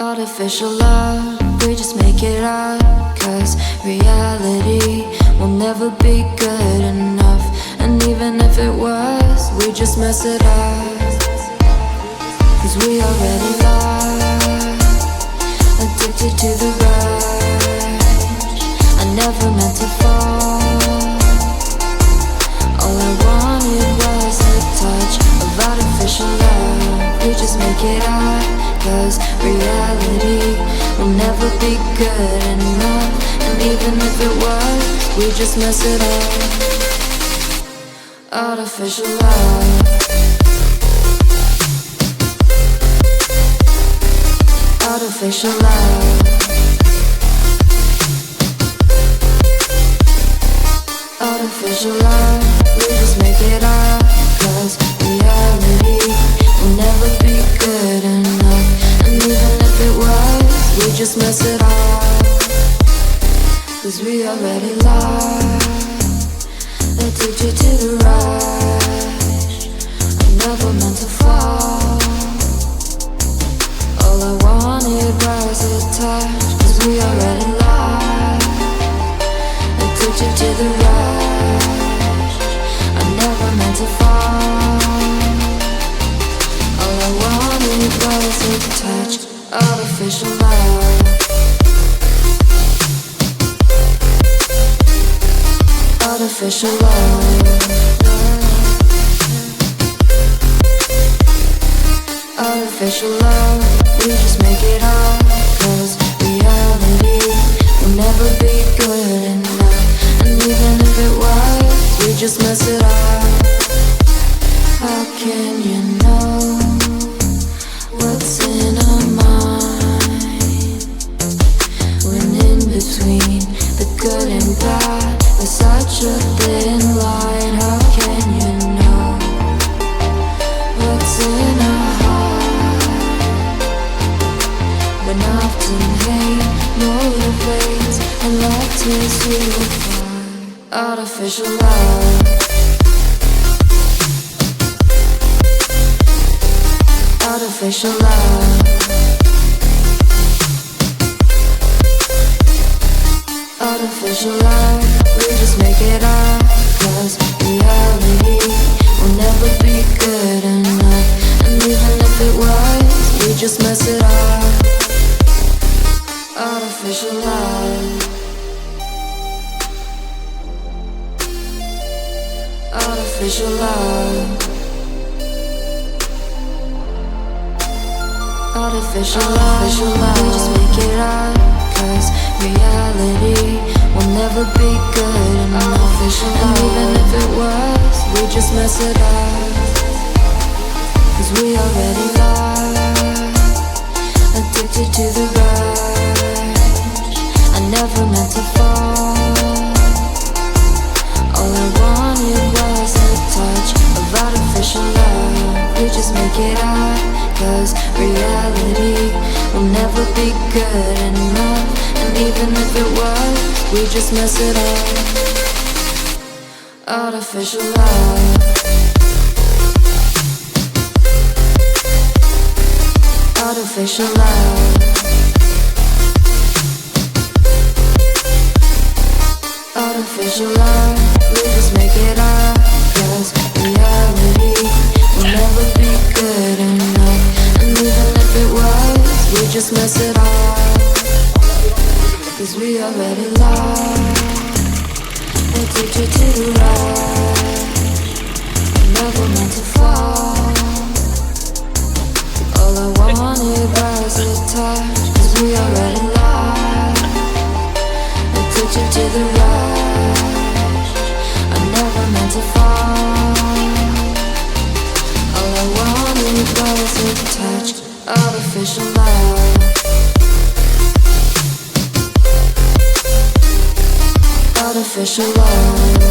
Artificial love, we just make it up. Cause reality will never be good enough. And even if it was, we just mess it up. Cause we already lost, addicted to the rush. I never meant to fall. All I wanted was a touch of artificial love. We just make it up. Cause reality will never be good enough. And even if it was, we just mess it up. Artificial love. Artificial love. Artificial love. We just make it up. Cause reality will never be good enough. And even if it was, we just mess it up. Cause we already lost, addicted to the rush. I never meant to fall. All I wanted was a touch. Cause we already lost, addicted to the rush. I never meant to fall. All I wanted was a touch. Artificial love. Artificial love. Artificial love. We just make it up. Cause reality will never be good enough. And even if it was, we just mess it up. How can you know what's in our mind when in between the good and bad there's such a thin line? How can you know what's in our heart when often hate motivates and love tears you apart? Artificial love. Artificial love. Artificial love. We just make it up. Cause reality will never be good enough. And even if it was, we just mess it up. Artificial love. Artificial love. Artificial love, we just make it up. Cause reality will never be good enough. And even if it was, we just mess it up. Cause we already lost, addicted to the rush. I never meant to fall. All I wanted was a touch of artificial love. We just make it up. Cause reality will never be good enough. And even if it was, we just mess it up. Artificial love. Artificial love. Artificial love. We just make it up. Cause reality will never be good enough. And even if it was, we just mess it up. Cause we already lost, addicted to the rush. Never meant to fall. All I wanted was a touch. Cause we already lost, addicted to the rush. I never meant to fall. All I wanted was a touch. Artificial love. Artificial love.